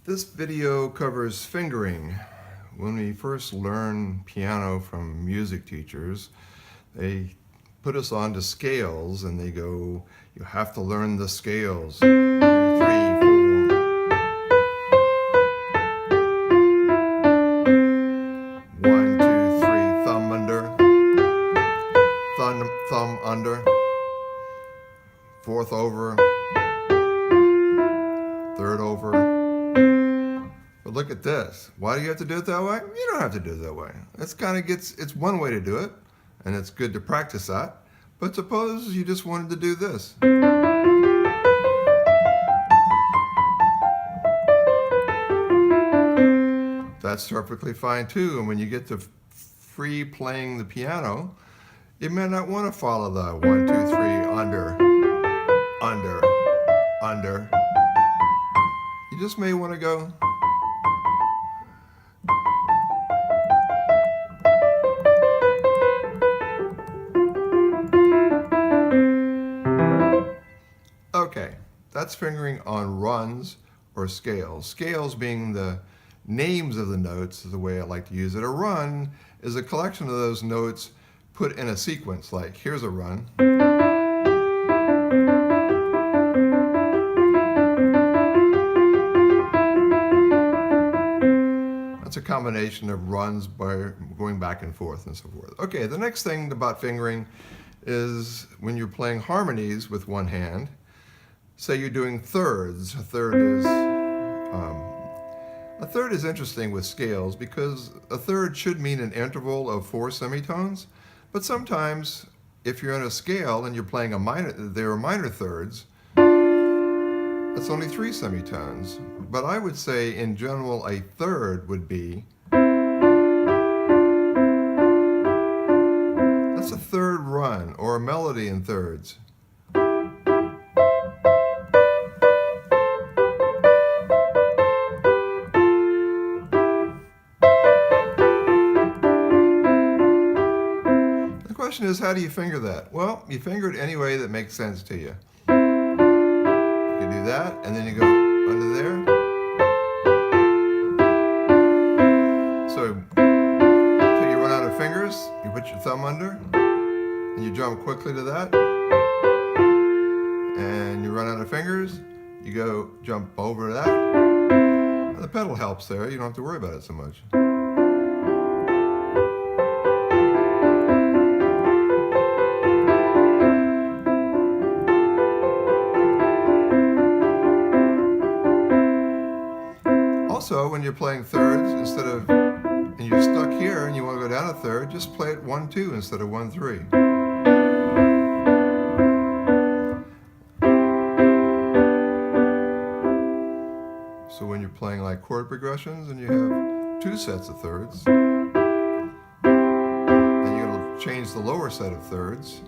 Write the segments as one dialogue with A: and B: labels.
A: This video covers fingering. When we first learn piano from music teachers, they put us onto scales and they go, you have to learn the scales. 2, 3, 4. 1, 2, 3, thumb under, thumb under, fourth over, third over. But look at this. Why do you have to do it that way? You don't have to do it that way. It's one way to do it, and it's good to practice that. But suppose you just wanted to do this. That's perfectly fine too. And when you get to free playing the piano, you may not want to follow the 1, 2, 3, under, under, under. You just may want to go. Okay, that's fingering on runs or scales. Scales being the names of the notes is the way I like to use it. A run is a collection of those notes put in a sequence, like here's a run. That's a combination of runs by going back and forth and so forth. Okay, the next thing about fingering is when you're playing harmonies with one hand. Say you're doing thirds. A third is interesting with scales because a third should mean an interval of 4 semitones, but sometimes if you're in a scale and you're playing there are minor thirds, that's only 3 semitones. But I would say in general a third would be, that's a third run or a melody in thirds. The question is, how do you finger that? Well, you finger it any way that makes sense to you. You can do that, and then you go under there. So you run out of fingers, you put your thumb under, and you jump quickly to that. And you run out of fingers, you go jump over to that. And the pedal helps there, you don't have to worry about it so much. Also, when you're playing thirds, and you're stuck here and you want to go down a third, just play it 1, 2 instead of 1, 3. So when you're playing like chord progressions and you have 2 sets of thirds, then you're going to change the lower set of thirds.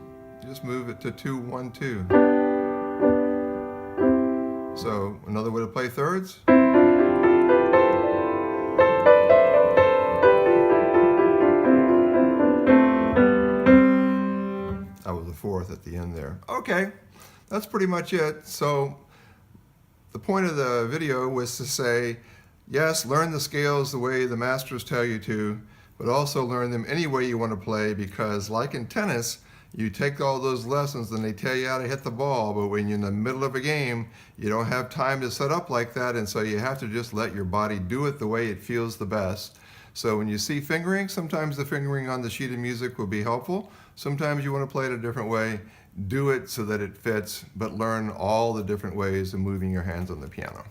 A: You just move it to 2, 1, 2. So another way to play thirds. That was the fourth at the end there. Okay, that's pretty much it. So the point of the video was to say, yes, learn the scales the way the masters tell you to, but also learn them any way you want to play, because like in tennis, you take all those lessons and they tell you how to hit the ball, but when you're in the middle of a game, you don't have time to set up like that, and so you have to just let your body do it the way it feels the best. So when you see fingering, sometimes the fingering on the sheet of music will be helpful. Sometimes you want to play it a different way. Do it so that it fits, but learn all the different ways of moving your hands on the piano.